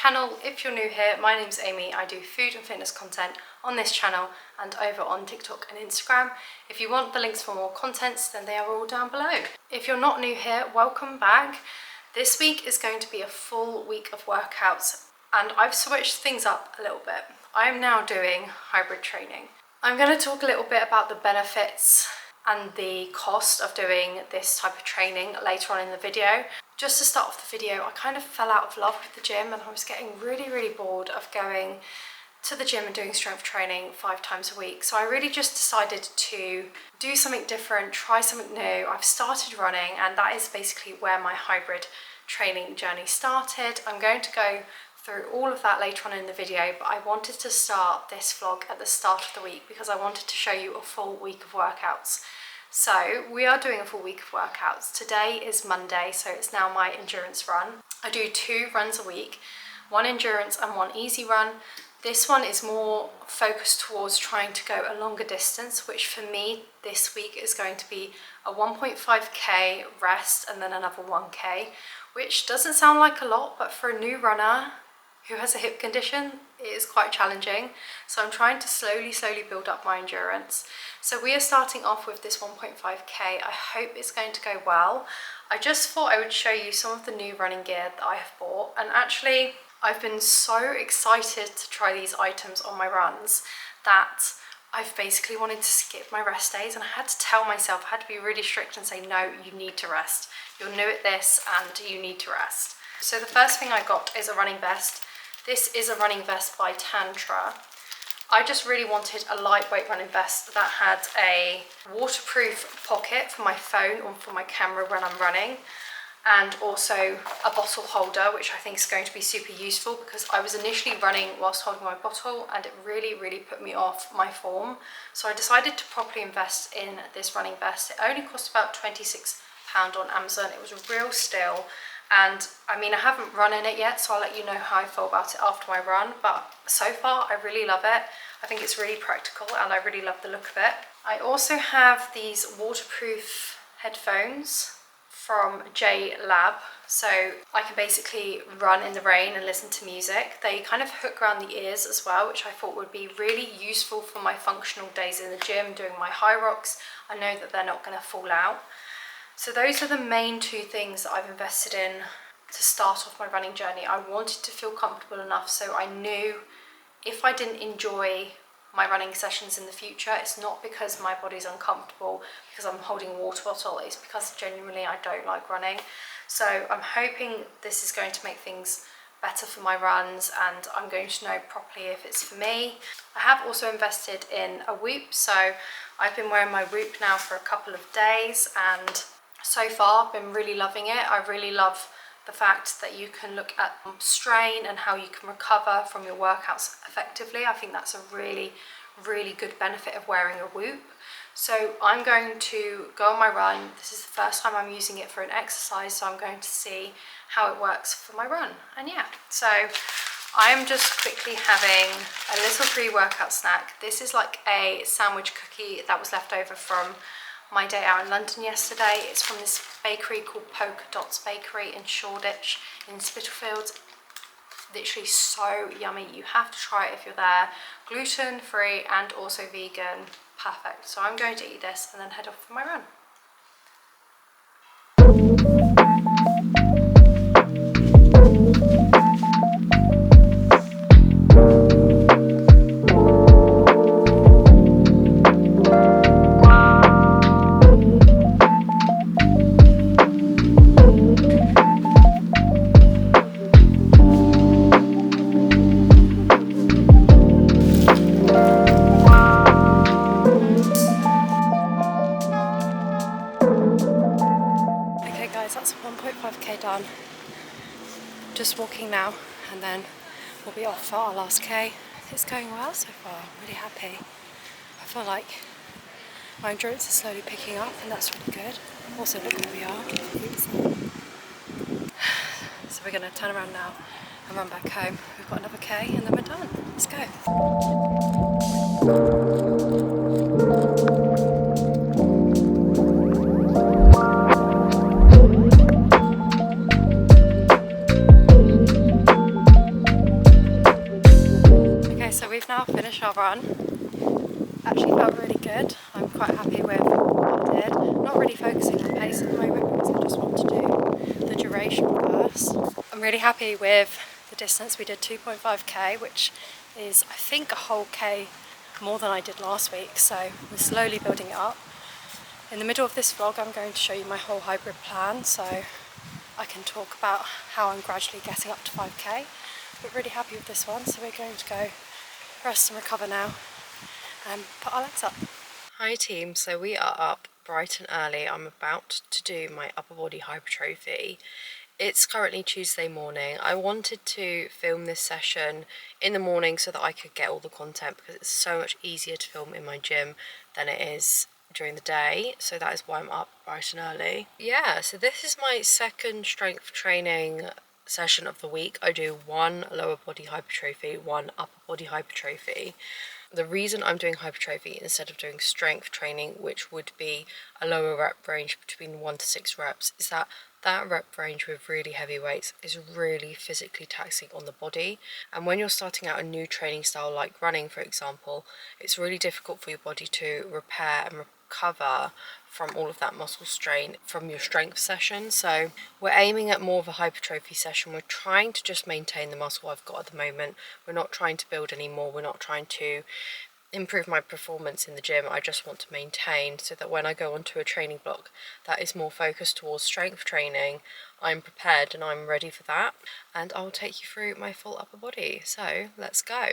channel. If you're new here, my name's Amy. I do food and fitness content on this channel and over on TikTok and Instagram. If you want the links for more contents, then they are all down below. If you're not new here, welcome back. This week is going to be a full week of workouts and I've switched things up a little bit. I'm now doing hybrid training. I'm going to talk a little bit about the benefits and the cost of doing this type of training later on in the video. Just to start off the video, I kind of fell out of love with the gym and I was getting really bored of going to the gym and doing strength training 5 times a week. So I really just decided to do something different, try something new. I've started running and that is basically where my hybrid training journey started. I'm going to go through all of that later on in the video, but I wanted to start this vlog at the start of the week because I wanted to show you a full week of workouts. So we are doing a full week of workouts. Today is Monday, so it's now my endurance run. I do 2 runs a week, 1 endurance and 1 easy run. This one is more focused towards trying to go a longer distance, which for me this week is going to be a 1.5k rest and then another 1k, which doesn't sound like a lot, but for a new runner who has a hip condition, it is quite challenging. So I'm trying to slowly build up my endurance. So we are starting off with this 1.5k. I hope it's going to go well. I just thought I would show you some of the new running gear that I have bought, and actually I've been so excited to try these items on my runs that I've basically wanted to skip my rest days, and I had to tell myself, I had to be really strict and say, no, you need to rest. You're new at this and you need to rest. So the first thing I got is a running vest. This is a running vest by Tentra. I just really wanted a lightweight running vest that had a waterproof pocket for my phone or for my camera when I'm running, and also a bottle holder, which I think is going to be super useful because I was initially running whilst holding my bottle and it really put me off my form. So I decided to properly invest in this running vest. It only cost about £26 on Amazon. It was a real steal. And I mean, I haven't run in it yet, so I'll let you know how I feel about it after my run, but so far I really love it. I think it's really practical and I really love the look of it. I also have these waterproof headphones from Jlab, so I can basically run in the rain and listen to music. They kind of hook around the ears as well, which I thought would be really useful for my functional days in the gym doing my high rocks. I know that they're not going to fall out. So those are the main 2 things that I've invested in to start off my running journey. I wanted to feel comfortable enough so I knew if I didn't enjoy my running sessions in the future, it's not because my body's uncomfortable because I'm holding a water bottle, it's because genuinely I don't like running. So I'm hoping this is going to make things better for my runs and I'm going to know properly if it's for me. I have also invested in a Whoop, so I've been wearing my Whoop now for a couple of days and so far I've been really loving it. I really love the fact that you can look at strain and how you can recover from your workouts effectively. I think that's a really good benefit of wearing a Whoop. So I'm going to go on my run. This is the first time I'm using it for an exercise, so I'm going to see how it works for my run. And yeah, so I'm just quickly having a little pre-workout snack. This is like a sandwich cookie that was left over from my day out in London yesterday. It's from this bakery called Polka Dots Bakery in Shoreditch in Spitalfields. Literally so yummy. You have to try it if you're there. Gluten free and also vegan. Perfect. So I'm going to eat this and then head off for my run. That's 1.5k done. Just walking now and then we'll be off for our last K. It's going well so far, I'm really happy. I feel like my endurance is slowly picking up and that's really good. Also look where we are. So we're going to turn around now and run back home. We've got another K and then we're done. Let's go. run. Actually felt really good. I'm quite happy with what I did. Not really focusing on pace at the moment because I just want to do the duration first. I'm really happy with the distance. We did 2.5k, which is I think a whole k more than I did last week, so we're slowly building it up. In the middle of this vlog I'm going to show you my whole hybrid plan, so I can talk about how I'm gradually getting up to 5k, but really happy with this one. So we're going to go rest and recover now and put our legs up. Hi team, so we are up bright and early. I'm about to do my upper body hypertrophy. It's currently Tuesday morning. I wanted to film this session in the morning so that I could get all the content because it's so much easier to film in my gym than it is during the day, so that is why I'm up bright and early. Yeah, so this is my second strength training session of the week. I do one lower body hypertrophy, one upper body hypertrophy. The reason I'm doing hypertrophy instead of doing strength training, which would be a lower rep range between 1 to 6 reps, is that rep range with really heavy weights is really physically taxing on the body. And when you're starting out a new training style like running, for example, it's really difficult for your body to repair and recover from all of that muscle strain from your strength session. So we're aiming at more of a hypertrophy session. We're trying to just maintain the muscle I've got at the moment. We're not trying to build any more. We're not trying to improve my performance in the gym. I just want to maintain so that when I go onto a training block that is more focused towards strength training, I'm prepared and I'm ready for that. And I'll take you through my full upper body. So let's go.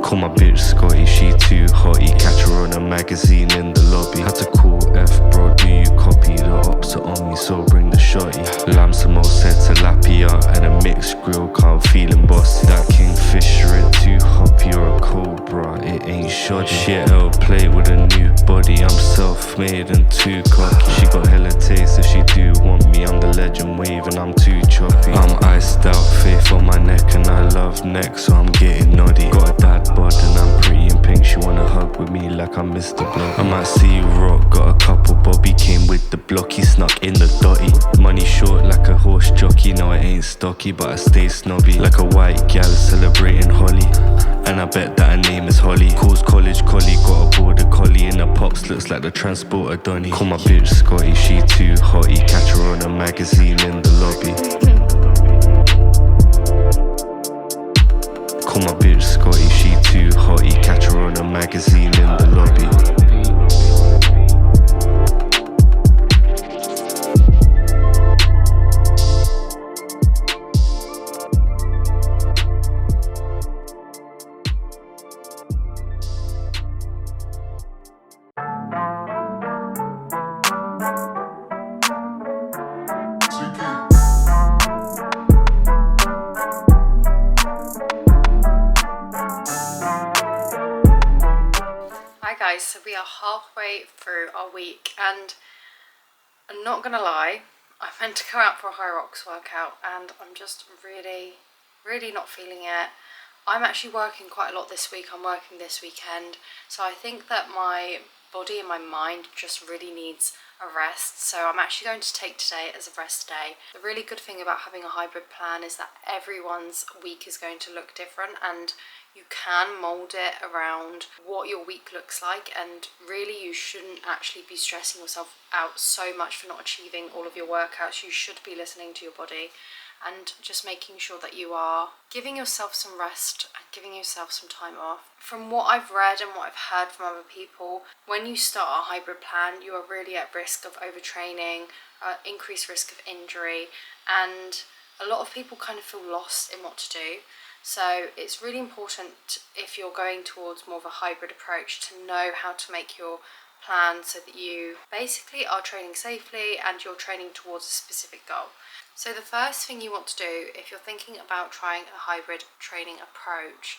Call my bitch Scotty, she too hotty. Catch her on a magazine in the lobby. Had to call F, bro, do you copy? The ops are on me, so bring the shotty. Lamb samosa, tilapia, and a mixed grill, can't feeling bossy. That kingfisher, it too hoppy, or a cobra, it ain't shoddy. Shit, I'll play with a new body. I'm self-made and too cocky. She got hella taste if she do want me. I'm the legend wave and I'm too choppy. I'm iced out, faith on my neck, and I love neck, so I'm getting noddy. Got a dad bod and I'm pretty in pink. She wanna hug with me like I'm Mr. Block. I might see you rock, got a couple. Bobby came with the block, he snuck in the dotty. Money short like a horse jockey. No, I ain't stocky, but I stay snobby. Like a white gal celebrating Holly, and I bet that her name is Holly. Calls college collie, got a border collie. In a pops, looks like the transporter Donny. Call my bitch Scotty, she too hotty. Catch her on a magazine in the lobby. Call my bitch Scotty, she too hotty. Catch her on a magazine in the lobby. So we are halfway through our week, and I'm not gonna lie, I meant to go out for a high rocks workout and I'm just really not feeling it. I'm actually working quite a lot this week. I'm working this weekend, so I think that my body and my mind just really needs a rest. So I'm actually going to take today as a rest day. The really good thing about having a hybrid plan is that everyone's week is going to look different, and you can mold it around what your week looks like, and really you shouldn't actually be stressing yourself out so much for not achieving all of your workouts. You should be listening to your body and just making sure that you are giving yourself some rest and giving yourself some time off. From what I've read and what I've heard from other people, when you start a hybrid plan, you are really at risk of overtraining, increased risk of injury, and a lot of people kind of feel lost in what to do. So it's really important, if you're going towards more of a hybrid approach, to know how to make your plan so that you basically are training safely and you're training towards a specific goal. So the first thing you want to do if you're thinking about trying a hybrid training approach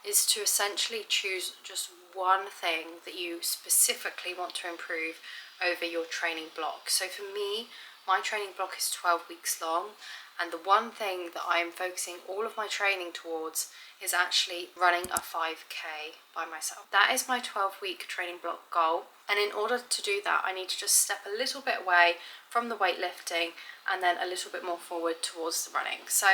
is to essentially choose just one thing that you specifically want to improve over your training block. So for me, my training block is 12 weeks long, and the one thing that I am focusing all of my training towards is actually running a 5k by myself. That is my 12-week training block goal, and in order to do that I need to just step a little bit away from the weightlifting and then a little bit more forward towards the running. So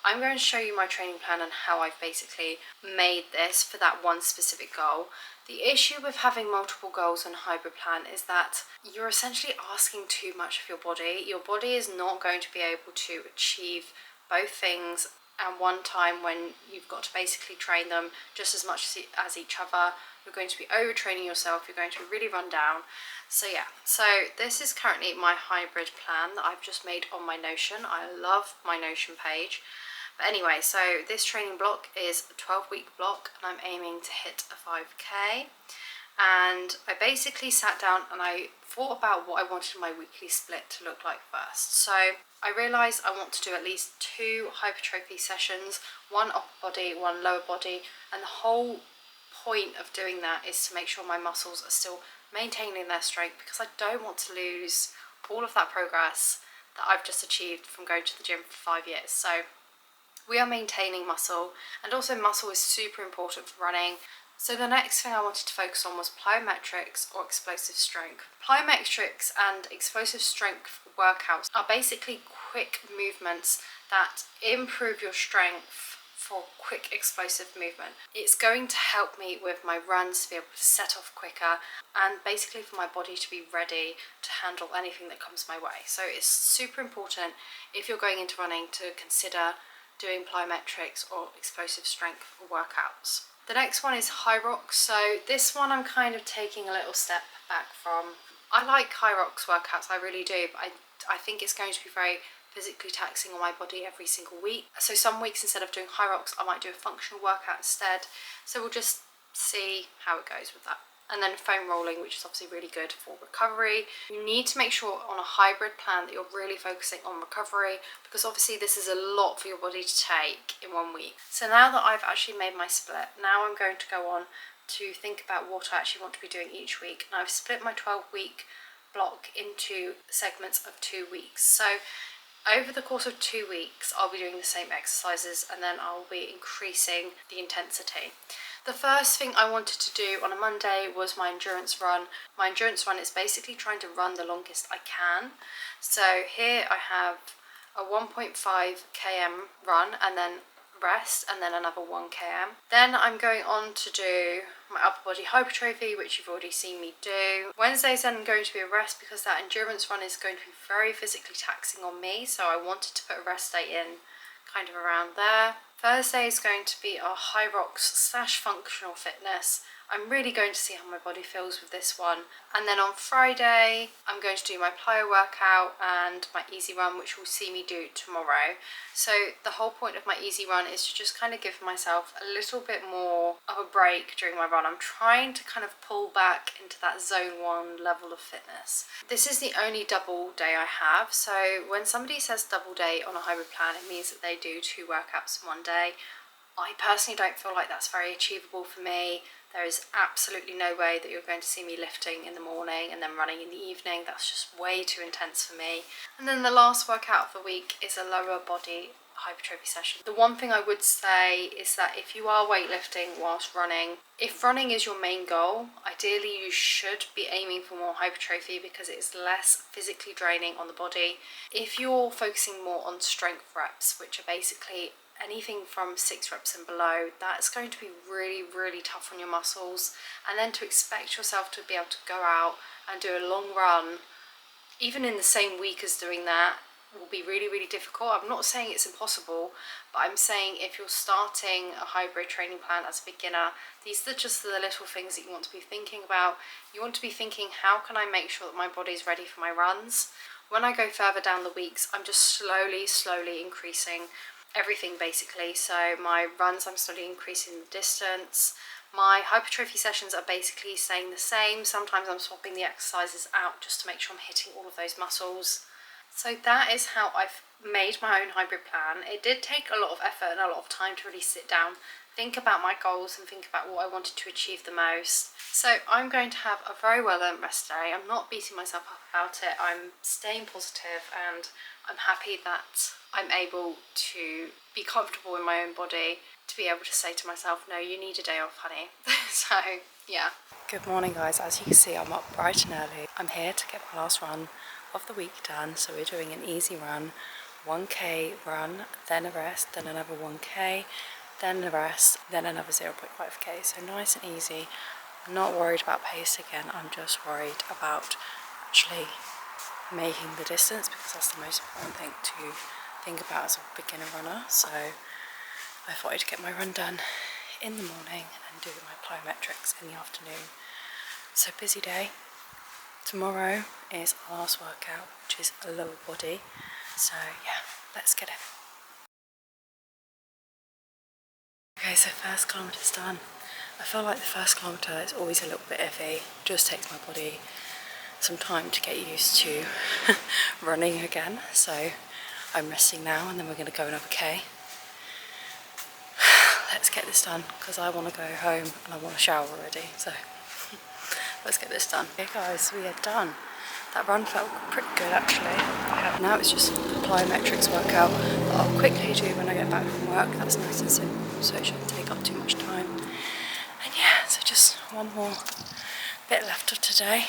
I'm going to show you my training plan and how I've basically made this for that one specific goal. The issue with having multiple goals on a hybrid plan is that you're essentially asking too much of your body. Your body is not going to be able to achieve both things at one time when you've got to basically train them just as much as each other. You're going to be overtraining yourself, you're going to really run down. So yeah, so this is currently my hybrid plan that I've just made on my Notion. I love my Notion page. But anyway, so this training block is a 12-week block and I'm aiming to hit a 5k. And I basically sat down and I thought about what I wanted my weekly split to look like first. So I realised I want to do at least 2 hypertrophy sessions, 1 upper body, 1 lower body, and the whole point of doing that is to make sure my muscles are still maintaining their strength, because I don't want to lose all of that progress that I've just achieved from going to the gym for 5 years. So we are maintaining muscle, and also muscle is super important for running. So the next thing I wanted to focus on was plyometrics or explosive strength. Plyometrics and explosive strength workouts are basically quick movements that improve your strength for quick explosive movement. It's going to help me with my runs to be able to set off quicker and basically for my body to be ready to handle anything that comes my way. So it's super important if you're going into running to consider doing plyometrics or explosive strength workouts. The next one is high rocks. So this one I'm kind of taking a little step back from. I like high rocks workouts, I really do, but I think it's going to be very physically taxing on my body every single week. So some weeks instead of doing high rocks I might do a functional workout instead. So we'll just see how it goes with that. And then foam rolling, which is obviously really good for recovery. You need to make sure on a hybrid plan that you're really focusing on recovery, because obviously this is a lot for your body to take in 1 week. So now that I've actually made my split, now I'm going to go on to think about what I actually want to be doing each week. And I've split my 12-week block into segments of 2 weeks. So over the course of 2 weeks, I'll be doing the same exercises and then I'll be increasing the intensity. The first thing I wanted to do on a Monday was my endurance run. My endurance run is basically trying to run the longest I can. So here I have a 1.5 km run and then rest and then another 1 km. Then I'm going on to do my upper body hypertrophy, which you've already seen me do. Wednesday's then going to be a rest because that endurance run is going to be very physically taxing on me, so I wanted to put a rest day in kind of around there. Thursday is going to be our high rocks / functional fitness. I'm really going to see how my body feels with this one. And then on Friday, I'm going to do my plyo workout and my easy run, which will see me do tomorrow. So the whole point of my easy run is to just kind of give myself a little bit more of a break during my run. I'm trying to kind of pull back into that zone 1 level of fitness. This is the only double day I have. So when somebody says double day on a hybrid plan, it means that they do 2 workouts in 1 day. I personally don't feel like that's very achievable for me. There is absolutely no way that you're going to see me lifting in the morning and then running in the evening. That's just way too intense for me. And then the last workout of the week is a lower body hypertrophy session. The one thing I would say is that if you are weightlifting whilst running, if running is your main goal, ideally you should be aiming for more hypertrophy because it is less physically draining on the body. If you're focusing more on strength reps, which are basically anything from 6 reps and below, that's going to be really, really tough on your muscles. And then to expect yourself to be able to go out and do a long run, even in the same week as doing that, will be really, really difficult. I'm not saying it's impossible, but I'm saying if you're starting a hybrid training plan as a beginner, these are just the little things that you want to be thinking about. You want to be thinking, how can I make sure that my body's ready for my runs? When I go further down the weeks, I'm just slowly increasing everything basically. So my runs, I'm slowly increasing the distance. My hypertrophy sessions are basically staying the same. Sometimes I'm swapping the exercises out just to make sure I'm hitting all of those muscles. So that is how I've made my own hybrid plan. It did take a lot of effort and a lot of time to really sit down, think about my goals and think about what I wanted to achieve the most. So I'm going to have a very well earned rest day. I'm not beating myself up about it. I'm staying positive and I'm happy that I'm able to be comfortable in my own body, to be able to say to myself, no, you need a day off, honey. So yeah. Good morning guys, as you can see I'm up bright and early. I'm here to get my last run of the week done. So we're doing an easy run, 1k run, then a rest, then another 1k, then a rest, then another 0.5k. So nice and easy. I'm not worried about pace again, I'm just worried about actually making the distance, because that's the most important thing to think about as a beginner runner. So I thought I'd get my run done in the morning and do my plyometrics in the afternoon. So busy day. Tomorrow is our last workout, which is a lower body. So yeah, let's get it. Okay, so first kilometre's done. I feel like the first kilometre is always a little bit iffy. It just takes my body some time to get used to running again. So I'm resting now and then we're going to go another K. Let's get this done because I want to go home and I want to shower already. So let's get this done. Okay guys, we are done. That run felt pretty good actually. Now it's just the plyometrics workout that I'll quickly do when I get back from work. That's nice and simple, so it shouldn't take up too much time. And yeah, so just one more bit left of today.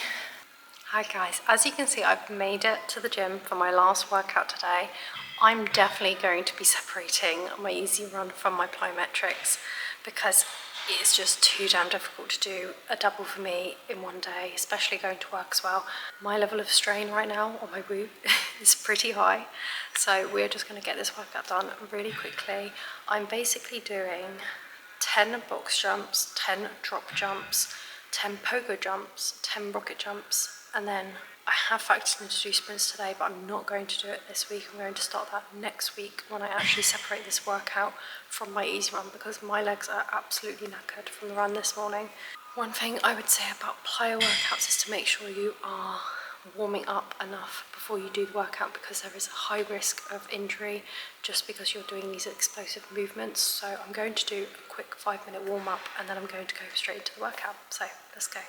Hi guys, as you can see I've made it to the gym for my last workout today. I'm definitely going to be separating my easy run from my plyometrics because it's just too damn difficult to do a double for me in one day, especially going to work as well. My level of strain right now on my glute is pretty high, so we're just going to get this workout done really quickly. I'm basically doing 10 box jumps, 10 drop jumps, 10 pogo jumps, 10 rocket jumps, and then I have factored in to do sprints today, but I'm not going to do it this week. I'm going to start that next week when I actually separate this workout from my easy run because my legs are absolutely knackered from the run this morning. One thing I would say about plyo workouts is to make sure you are warming up enough before you do the workout because there is a high risk of injury just because you're doing these explosive movements. So I'm going to do a quick 5-minute warm up and then I'm going to go straight into the workout. So let's go.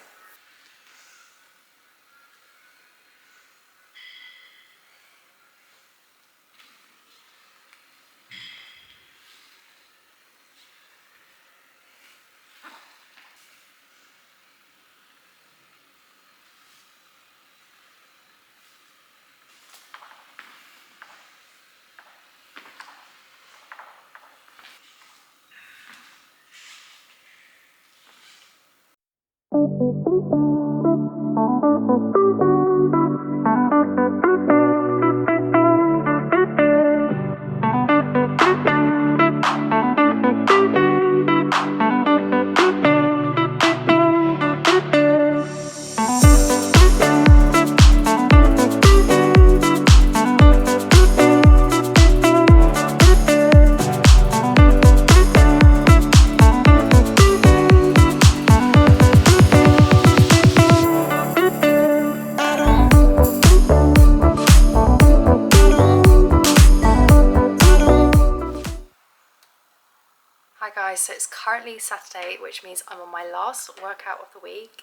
Hi guys, so it's currently Saturday, which means I'm on my last workout of the week.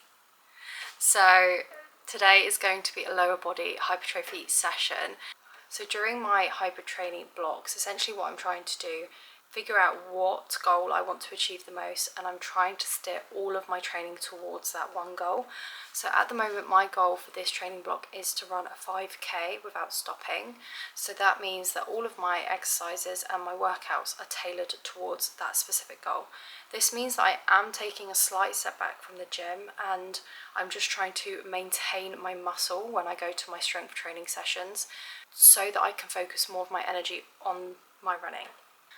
So today is going to be a lower body hypertrophy session. So during my hypertraining blocks, essentially what I'm trying to do, figure out what goal I want to achieve the most, and I'm trying to steer all of my training towards that one goal. So at the moment my goal for this training block is to run a 5k without stopping. So that means that all of my exercises and my workouts are tailored towards that specific goal. This means that I am taking a slight setback from the gym and I'm just trying to maintain my muscle when I go to my strength training sessions so that I can focus more of my energy on my running.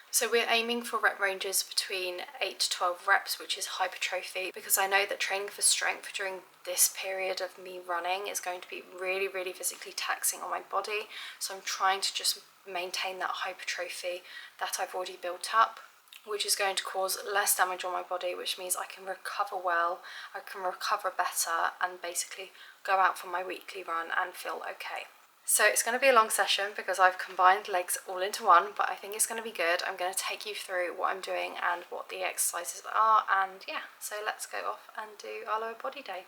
So we're aiming for rep ranges between 8 to 12 reps, which is hypertrophy, because I know that training for strength during this period of me running is going to be really, really physically taxing on my body. So I'm trying to just maintain that hypertrophy that I've already built up, which is going to cause less damage on my body, which means I can recover well, I can recover better, and basically go out for my weekly run and feel okay. So it's going to be a long session because I've combined legs all into one, but I think it's going to be good. I'm going to take you through what I'm doing and what the exercises are, and yeah, so let's go off and do our lower body day.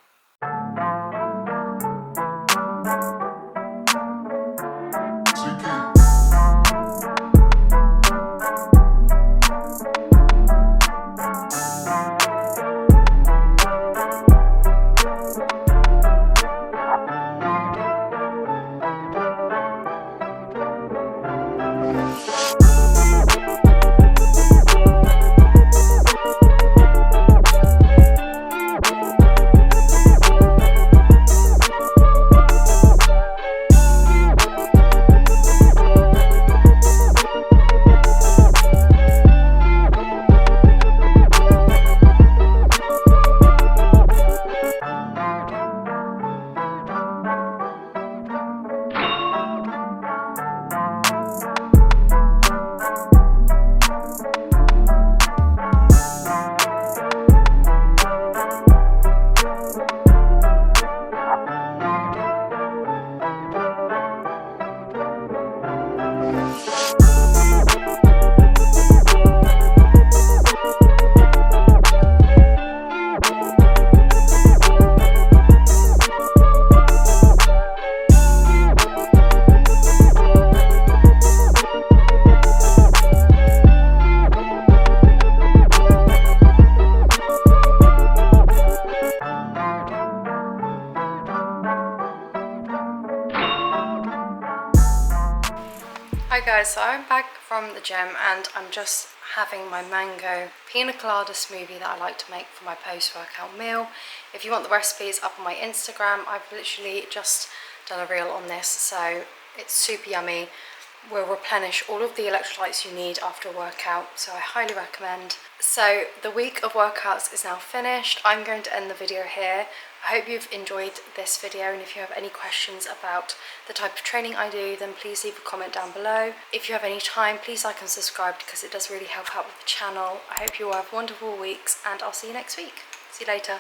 Hi guys, so I'm back from the gym and I'm just having my mango pina colada smoothie that I like to make for my post-workout meal. If you want the recipes up on my Instagram, I've literally just done a reel on this, so it's super yummy. Will replenish all of the electrolytes you need after a workout, so I highly recommend. So the week of workouts is now finished. I'm going to end the video here. I hope you've enjoyed this video, and if you have any questions about the type of training I do, then please leave a comment down below. If you have any time, please like and subscribe because it does really help out with the channel. I hope you all have wonderful weeks and I'll see you next week. See you later.